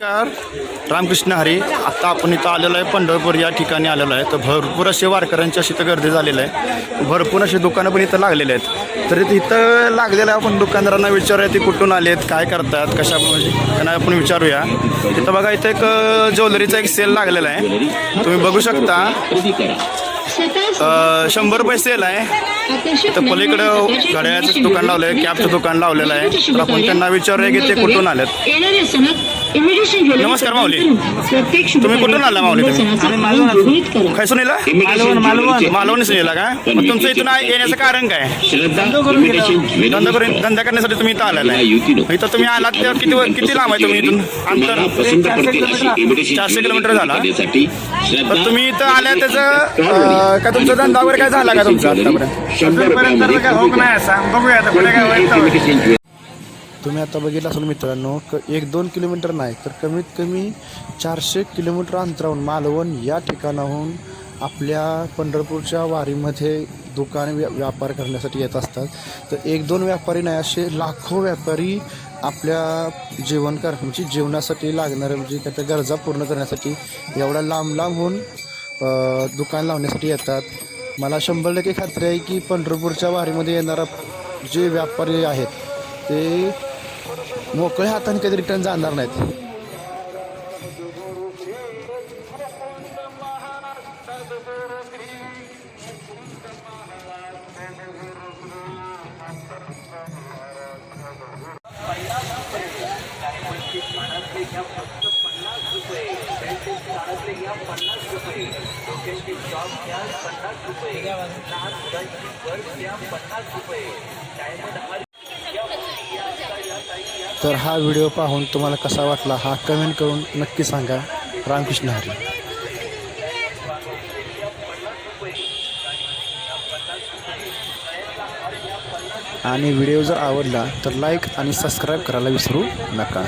रामकृष्ण हरी. आता आपण इथं आलेलो आहे पंढरपूर या ठिकाणी आलेलो आहे. तर भरपूर असे वारकऱ्यांची अशी इथं गर्दी झालेली आहे. भरपूर असे दुकानं पण इथं लागलेले आहेत. तर इथं लागलेलं आहे. आपण दुकानदारांना विचारूया ती कुठून आले आहेत, काय करतात, कशा म्हणजे त्यांना आपण विचारूया. इथं बघा इथं एक ज्वेलरीचा एक सेल लागलेला आहे. तुम्ही बघू शकता 100 रुपये सेल आहे. तर पलीकडं घड्याळाचं दुकान लावलं आहे, कॅपचं दुकान लावलेलं आहे. तर आपण त्यांना विचारूया की ते कुठून आलेत. नमस्कार माऊली, तुम्ही कुठून आला माऊली? तुम्ही खैसून येला? मालवणीसून येला का? मग तुमचं इथून येण्याचं कारण काय? धंदा करण्यासाठी तुम्ही इथं आलेला आहे. इथं तुम्ही आलात तेव्हा किती लांब आहे तुम्ही इथून? अंतर 400 किलोमीटर झाला. तर तुम्ही इथं आल्या त्याचं का तुमचा धंदा वगैरे काय झाला का तुमचा आतापर्यंत? काय होत नाही असं बघूया आता पुढे काय होईल. तुम्ही आता बघितलं असेल मित्रांनो, 1-2 किलोमीटर नाही तर कमीत कमी 400 किलोमीटर अंतरावरून मालवण या ठिकाणाहून आपल्या पंढरपूरच्या वारीमध्ये दुकान व्यापार करण्यासाठी येत असतात. तर 1-2 व्यापारी नाही, असे लाखो व्यापारी आपल्या म्हणजे जेवणासाठी लागणारे म्हणजे त्याच्या गरजा पूर्ण करण्यासाठी एवढ्या लांबहून दुकान लावण्यासाठी येतात. मला 100% खात्री आहे की पंढरपूरच्या वारीमध्ये येणारा जे व्यापारी आहेत ते मोकळ्या हाताने कधी रिटर्न जाणार नाहीत. तर हा व्हिडिओ पाहून तुम्हाला कसा वाटला हा कमेंट करून नक्की सांगा. रामकृष्ण हरी. आणि व्हिडिओ जर आवडला तर लाईक आणि सबस्क्राईब करायला विसरू नका.